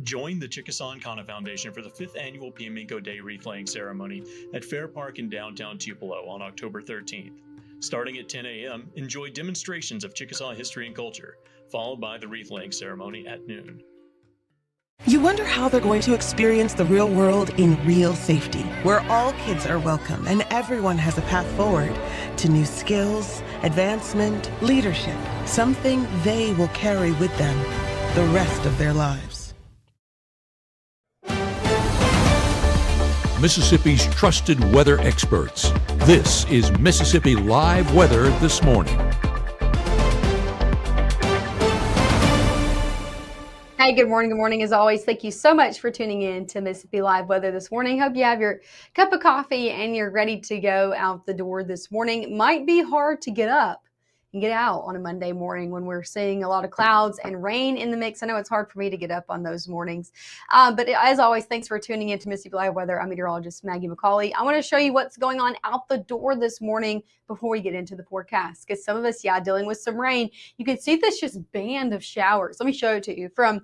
Join the Chickasaw and Kana Foundation for the 5th annual Piamico Day wreath laying ceremony at Fair Park in downtown Tupelo on October 13th. Starting at 10 a.m., enjoy demonstrations of Chickasaw history and culture, followed by the wreath laying ceremony at noon. You wonder how they're going to experience the real world in real safety, where all kids are welcome and everyone has a path forward to new skills, advancement, leadership, something they will carry with them the rest of their lives. Mississippi's trusted weather experts. This is Mississippi Live Weather This Morning. Hey, good morning. Good morning. As always, thank you so much for tuning in to Mississippi Live Weather This Morning. Hope you have your cup of coffee and you're ready to go out the door this morning. It might be hard to get up and get out on a Monday morning when we're seeing a lot of clouds and rain in the mix. I know it's hard for me to get up on those mornings. But as always, thanks for tuning in to Mississippi Live Weather. I'm meteorologist Maggie McCauley. I want to show you what's going on out the door this morning before we get into the forecast. Because some of us, dealing with some rain. You can see this just band of showers. Let me show it to you from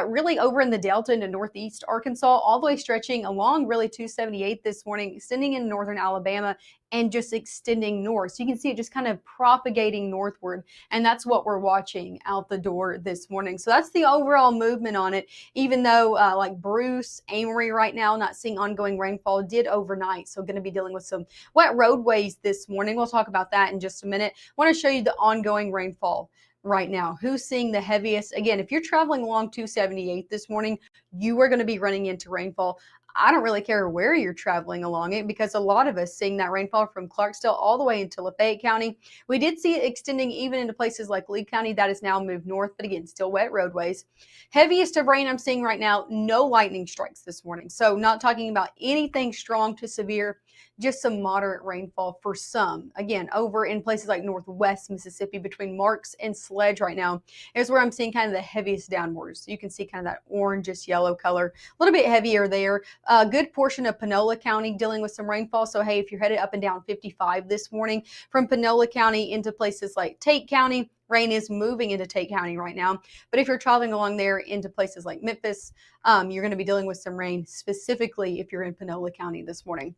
really over in the Delta into northeast Arkansas, all the way stretching along really 278 this morning, extending in northern Alabama and just extending north. So you can see it just kind of propagating northward. And that's what we're watching out the door this morning. So that's the overall movement on it, even though like Bruce, Amory right now, not seeing ongoing rainfall, did overnight. So going to be dealing with some wet roadways this morning. We'll talk about that in just a minute. I want to show you the ongoing rainfall right now. Who's seeing the heaviest? Again, if you're traveling along 278 this morning, you are going to be running into rainfall. I don't really care where you're traveling along it because a lot of us seeing that rainfall from Clarksdale all the way into Lafayette County. We did see it extending even into places like Lee County. That has now moved north, but again, still wet roadways. Heaviest of rain I'm seeing right now, no lightning strikes this morning. So not talking about anything strong to severe, just some moderate rainfall for some. Again, over in places like northwest Mississippi between Marks and Sledge right now is where I'm seeing kind of the heaviest downwards. You can see kind of that orangish yellow color, a little bit heavier there. A good portion of Panola County dealing with some rainfall. So, hey, if you're headed up and down 55 this morning from Panola County into places like Tate County, rain is moving into Tate County right now. But if you're traveling along there into places like Memphis, you're going to be dealing with some rain, specifically if you're in Panola County this morning.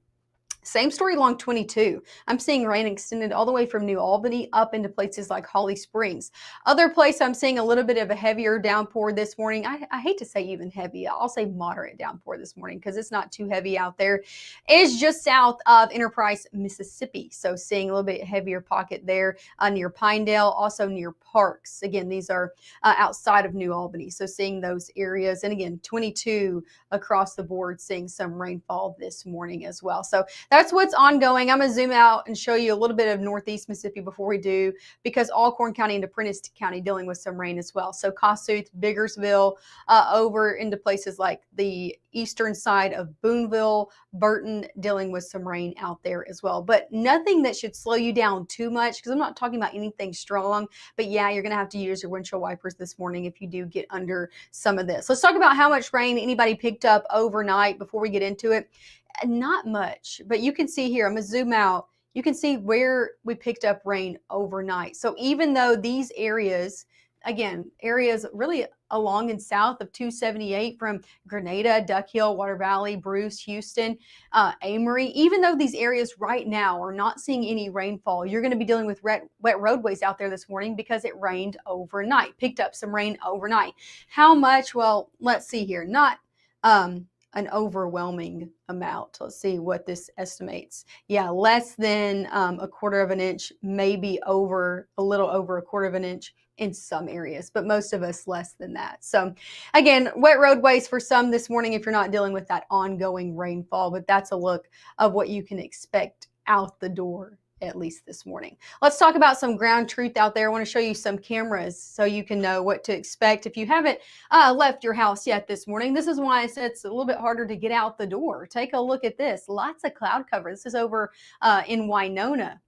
Same story along 22. I'm seeing rain extended all the way from New Albany up into places like Holly Springs. Other place I'm seeing a little bit of a heavier downpour this morning. I hate to say even heavy. I'll say moderate downpour this morning because it's not too heavy out there. Is just south of Enterprise, Mississippi. So seeing a little bit heavier pocket there near Pinedale, also near Parks. Again, these are outside of New Albany. So seeing those areas. And again, 22 across the board, seeing some rainfall this morning as well. So that's what's ongoing. I'm going to zoom out and show you a little bit of northeast Mississippi before we do, because Alcorn County into Prentiss County dealing with some rain as well. So Kossuth, Biggersville, over into places like the eastern side of Boonville, Burton, dealing with some rain out there as well. But nothing that should slow you down too much, because I'm not talking about anything strong. But yeah, you're going to have to use your windshield wipers this morning if you do get under some of this. Let's talk about how much rain anybody picked up overnight before we get into it. Not much, but you can see here, I'm going to zoom out. You can see where we picked up rain overnight. So even though these areas, again, areas really along and south of 278 from Grenada, Duck Hill, Water Valley, Bruce, Houston, Amory, even though these areas right now are not seeing any rainfall, you're going to be dealing with wet roadways out there this morning because it rained overnight, picked up some rain overnight. How much? Well, let's see here. Not an overwhelming amount. Let's see what this estimates. Yeah, less than a quarter of an inch, maybe over a little over a quarter of an inch in some areas, but most of us less than that. So again, wet roadways for some this morning if you're not dealing with that ongoing rainfall, but that's a look of what you can expect out the door, at least this morning. Let's talk about some ground truth out there. I want to show you some cameras so you can know what to expect if you haven't left your house yet this morning. This is why I said it's a little bit harder to get out the door. Take a look at this. Lots of cloud cover. This is over in Winona.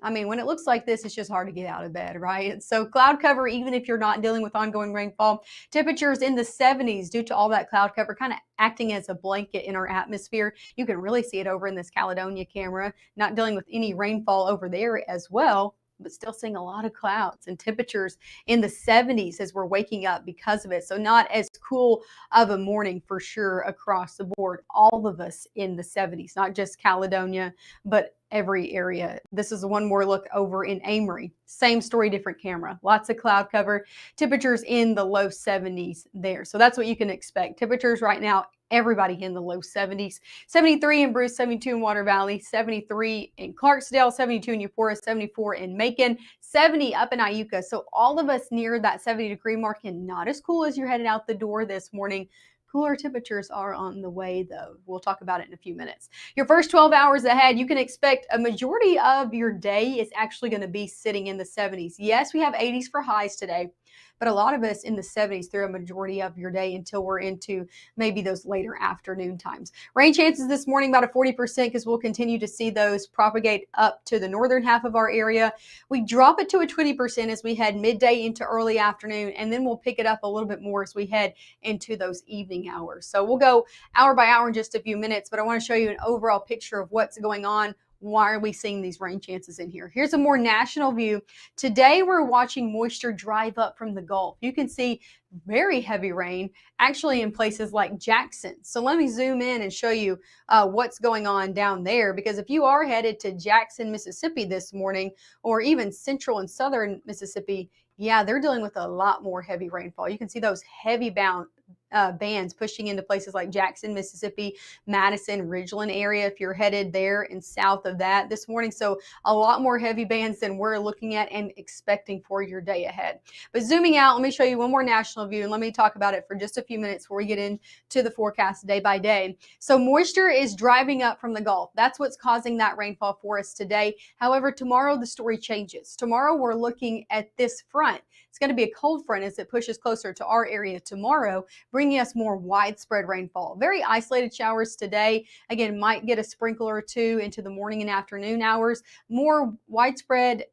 I mean, when it looks like this, it's just hard to get out of bed, right? So cloud cover, even if you're not dealing with ongoing rainfall, temperatures in the 70s due to all that cloud cover kind of acting as a blanket in our atmosphere. You can really see it over in this Caledonia camera, not dealing with any rainfall over there as well. but still seeing a lot of clouds and temperatures in the 70s as we're waking up because of it. So not as cool of a morning for sure across the board. All of us in the 70s, not just Caledonia, but every area. This is one more look over in Amory. Same story, different camera. Lots of cloud cover. Temperatures in the low 70s there. So that's what you can expect. Temperatures right now, everybody in the low 70s. 73 in Bruce, 72 in Water Valley, 73 in Clarksdale, 72 in Eupora, 74 in Macon, 70 up in Iuka. So all of us near that 70-degree mark, and not as cool as you're headed out the door this morning. Cooler temperatures are on the way, though. We'll talk about it in a few minutes. Your first 12 hours ahead, you can expect a majority of your day is actually going to be sitting in the 70s. Yes, we have 80s for highs today, but a lot of us in the 70s through a majority of your day until we're into maybe those later afternoon times. Rain chances this morning about a 40% because we'll continue to see those propagate up to the northern half of our area. We drop it to a 20% as we head midday into early afternoon, and then we'll pick it up a little bit more as we head into those evening hours. So we'll go hour by hour in just a few minutes, but I want to show you an overall picture of what's going on. Why are we seeing these rain chances in here? Here's a more national view. Today, we're watching moisture drive up from the Gulf. You can see very heavy rain actually in places like Jackson. So let me zoom in and show you what's going on down there, because if you are headed to Jackson, Mississippi this morning, or even central and southern Mississippi, yeah, they're dealing with a lot more heavy rainfall. You can see those heavy bands pushing into places like Jackson, Mississippi, Madison, Ridgeland area if you're headed there and south of that this morning. So a lot more heavy bands than we're looking at and expecting for your day ahead. But zooming out, let me show you one more national view, and let me talk about it for just a few minutes before we get into the forecast day by day. So moisture is driving up from the Gulf. That's what's causing that rainfall for us today. However, tomorrow the story changes. Tomorrow we're looking at this front. It's going to be a cold front as it pushes closer to our area tomorrow, bringing us more widespread rainfall. Very isolated showers today. Again, might get a sprinkle or two into the morning and afternoon hours. More widespread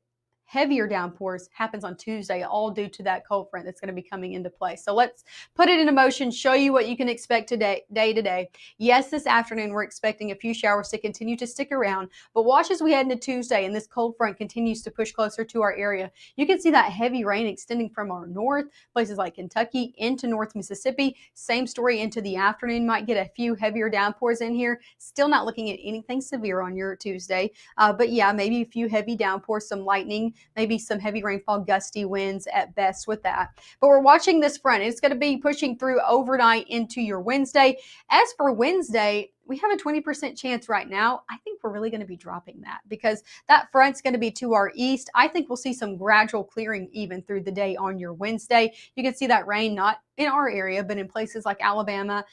heavier downpours happens on Tuesday, all due to that cold front that's going to be coming into play. So let's put it into motion, show you what you can expect today, day to day. Yes, this afternoon we're expecting a few showers to continue to stick around, but watch as we head into Tuesday and this cold front continues to push closer to our area. You can see that heavy rain extending from our north, places like Kentucky into North Mississippi. Same story into the afternoon, might get a few heavier downpours in here. Still not looking at anything severe on your Tuesday, but yeah, maybe a few heavy downpours, some lightning, maybe some heavy rainfall, gusty winds at best with that. But we're watching this front. It's going to be pushing through overnight into your Wednesday. As for Wednesday, we have a 20% chance right now. I think we're really going to be dropping that because that front's going to be to our east. I think we'll see some gradual clearing even through the day on your Wednesday. You can see that rain not in our area, but in places like Alabama,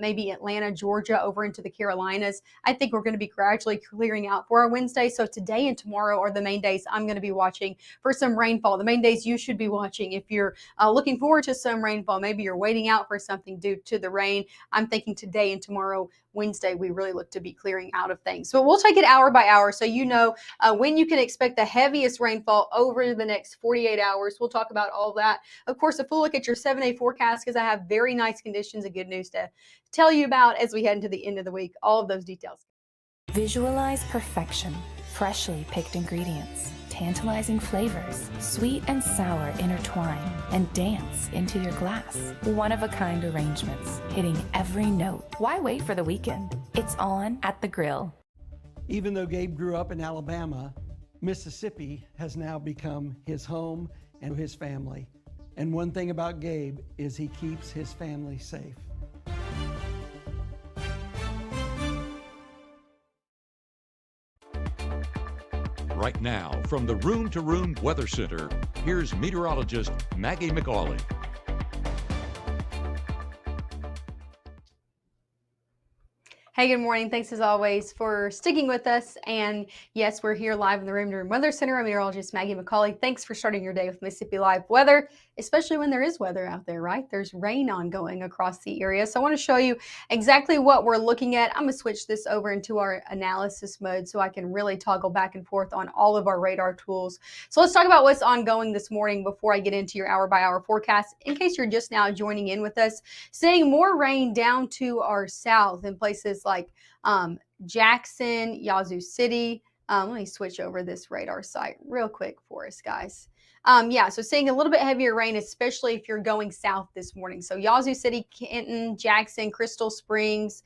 maybe Atlanta, Georgia, over into the Carolinas. I think we're going to be gradually clearing out for our Wednesday. So today and tomorrow are the main days I'm going to be watching for some rainfall. The main days you should be watching if you're looking forward to some rainfall. Maybe you're waiting out for something due to the rain. I'm thinking today and tomorrow, Wednesday, we really look to be clearing out of things. So we'll take it hour by hour so you know when you can expect the heaviest rainfall over the next 48 hours. We'll talk about all that. Of course, a full look at your 7-day forecast because I have very nice conditions and good news to tell you about as we head into the end of the week. All of those details. Visualize perfection, freshly picked ingredients, tantalizing flavors, sweet and sour intertwine, and dance into your glass. One-of-a-kind arrangements, hitting every note. Why wait for the weekend? It's on at the grill. Even though Gabe grew up in Alabama, Mississippi has now become his home and his family. And one thing about Gabe is he keeps his family safe. Right now, from the Room to Room Weather Center, here's meteorologist Maggie McAuley. Hey, good morning. Thanks as always for sticking with us. And yes, we're here live in the Room to Room Weather Center. I'm meteorologist Maggie McAuley. Thanks for starting your day with Mississippi Live Weather, especially when there is weather out there, right? There's rain ongoing across the area. So I want to show you exactly what we're looking at. I'm going to switch this over into our analysis mode so I can really toggle back and forth on all of our radar tools. So let's talk about what's ongoing this morning before I get into your hour by hour forecast. In case you're just now joining in with us, seeing more rain down to our south in places like Jackson, Yazoo City, Let me switch over this radar site real quick for us, guys. Yeah, so seeing a little bit heavier rain, especially if you're going south this morning. So Yazoo City, Kenton, Jackson, Crystal Springs,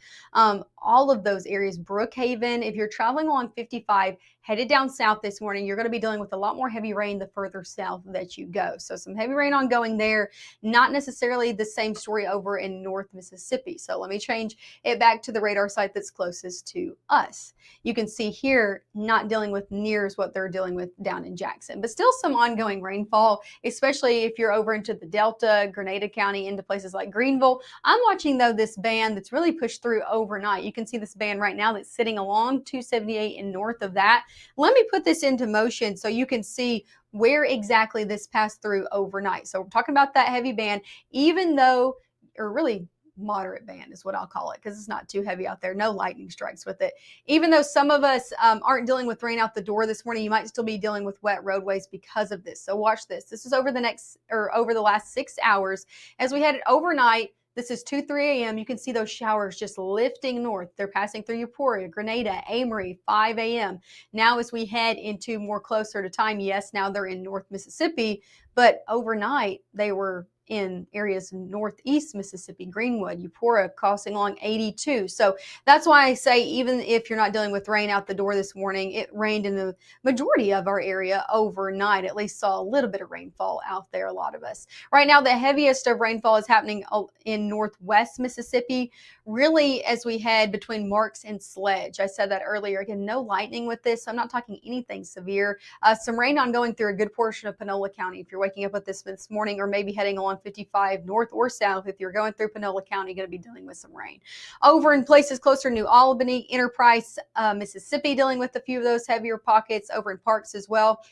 all of those areas, Brookhaven. If you're traveling along 55, headed down south this morning, you're going to be dealing with a lot more heavy rain the further south that you go. So some heavy rain ongoing there, not necessarily the same story over in North Mississippi. So let me change it back to the radar site that's closest to us. You can see here, not dealing with near as what they're dealing with down in Jackson, but still some ongoing rainfall, especially if you're over into the Delta, Grenada County, into places like Greenville. I'm watching though this band that's really pushed through overnight. You can see this band right now that's sitting along 278 and north of that. Let me put this into motion so you can see where exactly this passed through overnight. So we're talking about that heavy band, even though, or really moderate band is what I'll call it, because it's not too heavy out there. No lightning strikes with it. Even though some of us aren't dealing with rain out the door this morning, you might still be dealing with wet roadways because of this. So watch this. This is over the last 6 hours. As we headed overnight, this is 2-3 a.m. You can see those showers just lifting north. They're passing through Euphoria, Grenada, Amory, 5 a.m. Now as we head into more closer to time, yes, now they're in North Mississippi, but overnight they were in areas northeast Mississippi, Greenwood, Eupora, crossing along 82. So that's why I say, even if you're not dealing with rain out the door this morning, it rained in the majority of our area overnight. At least saw a little bit of rainfall out there, a lot of us. Right now, the heaviest of rainfall is happening in northwest Mississippi, really as we head between Marks and Sledge. I said that earlier. Again, no lightning with this. So I'm not talking anything severe. Some rain ongoing through a good portion of Panola County. If you're waking up with this morning, or maybe heading along 55 north or south, if you're going through Panola County, you're going to be dealing with some rain. Over in places closer to New Albany, Enterprise, Mississippi, dealing with a few of those heavier pockets. Over in Parks as well.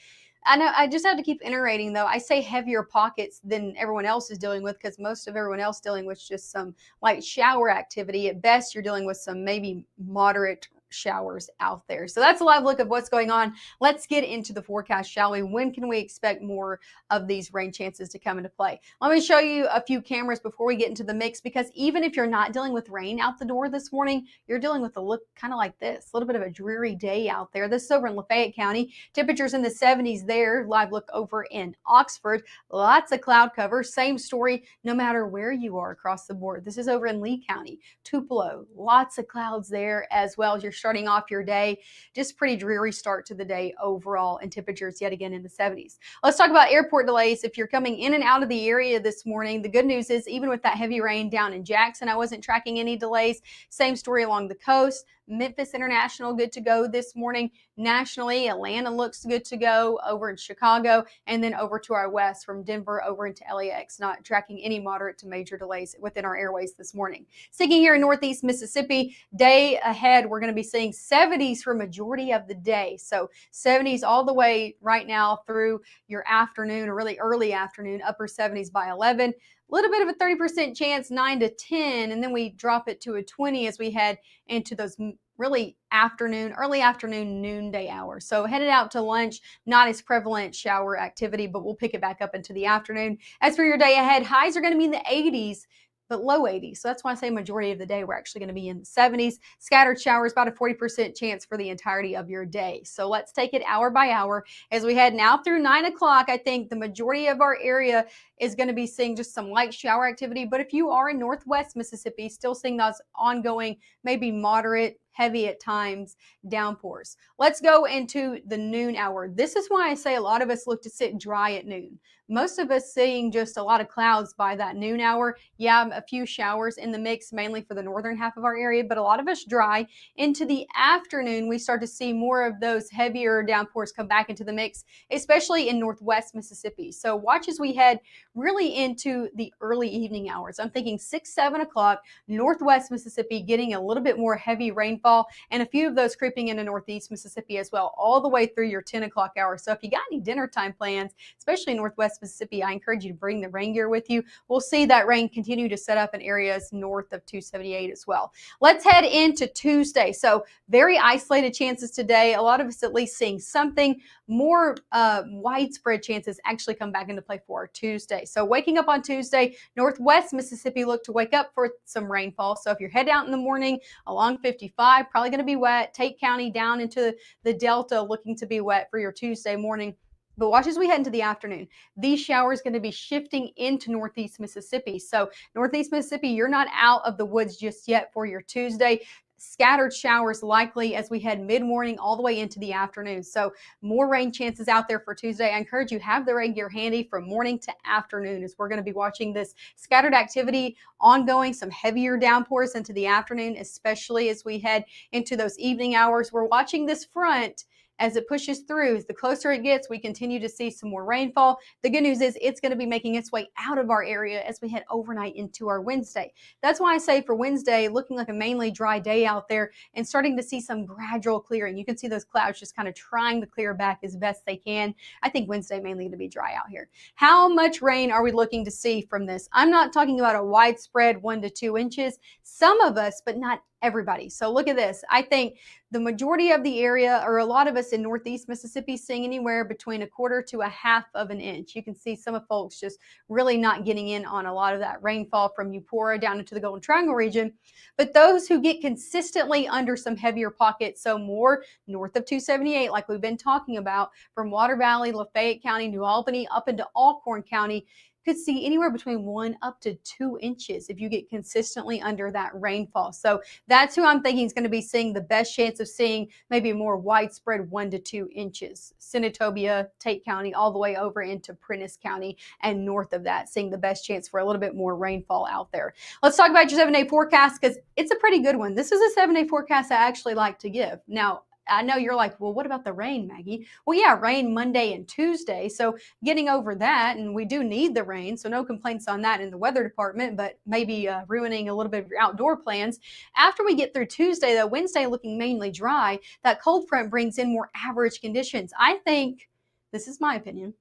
I know I just have to keep iterating though. I say heavier pockets than everyone else is dealing with, because most of everyone else dealing with just some light shower activity. At best, you're dealing with some maybe moderate showers out there. So that's a live look of what's going on. Let's get into the forecast, shall we? When can we expect more of these rain chances to come into play? Let me show you a few cameras before we get into the mix, because even if you're not dealing with rain out the door this morning, you're dealing with a look kind of like this, a little bit of a dreary day out there. This is over in Lafayette County. Temperatures in the 70s there. Live look over in Oxford. Lots of cloud cover. Same story no matter where you are across the board. This is over in Lee County. Tupelo. Lots of clouds there as well as you're starting off your day. Just pretty dreary start to the day overall, and temperatures yet again in the 70s. Let's talk about airport delays. If you're coming in and out of the area this morning, the good news is even with that heavy rain down in Jackson, I wasn't tracking any delays. Same story along the coast. Memphis International good to go this morning. Nationally, Atlanta looks good to go over in Chicago, and then over to our west from Denver over into LAX, not tracking any moderate to major delays within our airways this morning. Sticking here in northeast Mississippi, day ahead, we're going to be seeing 70s for majority of the day. So 70s all the way right now through your afternoon, or really early afternoon, upper 70s by 11. Little bit of a 30% chance, 9 to 10, and then we drop it to a 20 as we head into those really early afternoon, noonday hours. So headed out to lunch, not as prevalent shower activity, but we'll pick it back up into the afternoon. As for your day ahead, highs are going to be in the 80s, but low 80s. So that's why I say majority of the day, we're actually going to be in the 70s. Scattered showers, about a 40% chance for the entirety of your day. So let's take it hour by hour. As we head now through 9 o'clock, I think the majority of our area is going to be seeing just some light shower activity. But if you are in northwest Mississippi, still seeing those ongoing, maybe moderate, heavy at times downpours. Let's go into the noon hour. This is why I say a lot of us look to sit dry at noon. Most of us seeing just a lot of clouds by that noon hour. Yeah, a few showers in the mix, mainly for the northern half of our area, but a lot of us dry. Into the afternoon, we start to see more of those heavier downpours come back into the mix, especially in northwest Mississippi. So watch as we head really into the early evening hours. I'm thinking 6, 7 o'clock, northwest Mississippi getting a little bit more heavy rainfall, and a few of those creeping into northeast Mississippi as well, all the way through your 10 o'clock hour. So if you got any dinner time plans, especially northwest Mississippi, I encourage you to bring the rain gear with you. We'll see that rain continue to set up in areas north of 278 as well. Let's head into Tuesday. So very isolated chances today. A lot of us at least seeing something. More widespread chances actually come back into play for our Tuesday. So waking up on Tuesday, northwest Mississippi look to wake up for some rainfall. So if you're head out in the morning along 55, dry, probably going to be wet. Tate County down into the Delta looking to be wet for your Tuesday morning. But watch as we head into the afternoon. These showers going to be shifting into Northeast Mississippi. So Northeast Mississippi, you're not out of the woods just yet for your Tuesday. Scattered showers likely as we head mid-morning all the way into the afternoon. So more rain chances out there for Tuesday. I encourage you have the rain gear handy from morning to afternoon as we're going to be watching this scattered activity ongoing, some heavier downpours into the afternoon, especially as we head into those evening hours. We're watching this front as it pushes through. As the closer it gets, we continue to see some more rainfall. The good news is it's going to be making its way out of our area as we head overnight into our Wednesday. That's why I say for Wednesday, looking like a mainly dry day out there and starting to see some gradual clearing. You can see those clouds just kind of trying to clear back as best they can. I think Wednesday mainly going to be dry out here. How much rain are we looking to see from this? I'm not talking about a widespread 1 to 2 inches. Some of us, but not everybody. So look at this. I think the majority of the area, or a lot of us in Northeast Mississippi, seeing anywhere between 1/4 to 1/2 of an inch. You can see some of folks just really not getting in on a lot of that rainfall from Eupora down into the Golden Triangle region. But those who get consistently under some heavier pockets, so more north of 278, like we've been talking about, from Water Valley, Lafayette County, New Albany, up into Alcorn County, could see anywhere between 1 up to 2 inches if you get consistently under that rainfall. So that's who I'm thinking is going to be seeing the best chance of seeing maybe a more widespread 1 to 2 inches. Senatobia, Tate County, all the way over into Prentiss County and north of that, seeing the best chance for a little bit more rainfall out there. Let's talk about your 7-day forecast because it's a pretty good one. This is a 7-day forecast I actually like to give. Now, I know you're like, well, what about the rain, Maggie? Well, yeah, rain Monday and Tuesday. So getting over that, and we do need the rain. So no complaints on that in the weather department, but maybe ruining a little bit of your outdoor plans. After we get through Tuesday, though, Wednesday looking mainly dry, that cold front brings in more average conditions. I think, this is my opinion,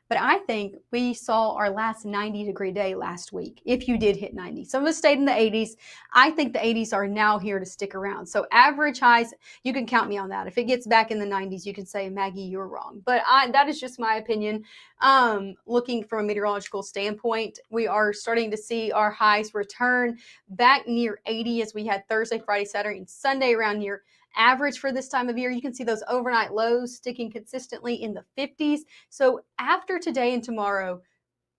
but I think we saw our last 90-degree day last week, if you did hit 90. Some of us stayed in the 80s. I think the 80s are now here to stick around. So average highs, you can count me on that. If it gets back in the 90s, you can say, Maggie, you're wrong. But that is just my opinion. Looking from a meteorological standpoint, we are starting to see our highs return back near 80 as we had Thursday, Friday, Saturday, and Sunday around near average for this time of year. You can see those overnight lows sticking consistently in the 50s. So after today and tomorrow,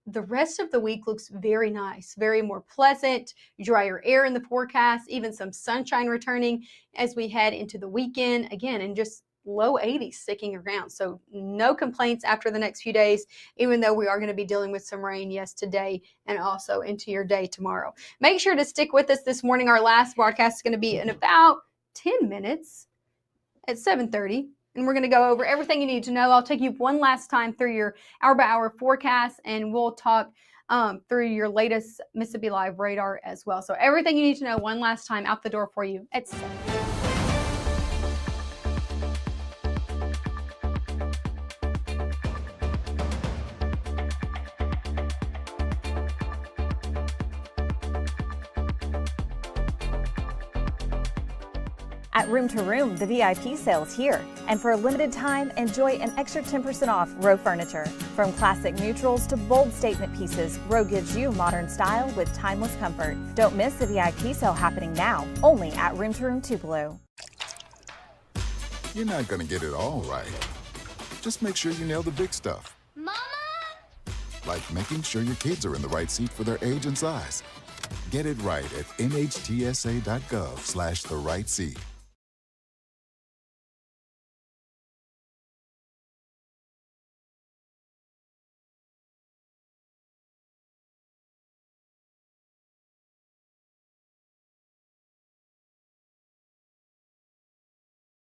the rest of the week looks very nice, very more pleasant, drier air in the forecast, even some sunshine returning as we head into the weekend again, and just low 80s sticking around. So no complaints after the next few days, even though we are going to be dealing with some rain, yes, today and also into your day tomorrow. Make sure to stick with us this morning. Our last broadcast is going to be in about 10 minutes at 7:30, and we're going to go over everything you need to know. I'll take you one last time through your hour-by-hour forecast, and we'll talk through your latest Mississippi Live radar as well. So everything you need to know one last time out the door for you at 7. At Room to Room, the VIP sale is here. And for a limited time, enjoy an extra 10% off Row furniture. From classic neutrals to bold statement pieces, Row gives you modern style with timeless comfort. Don't miss the VIP sale happening now, only at Room to Room Tupelo. You're not going to get it all right. Just make sure you nail the big stuff. Mama! Like making sure your kids are in the right seat for their age and size. Get it right at nhtsa.gov/the right seat.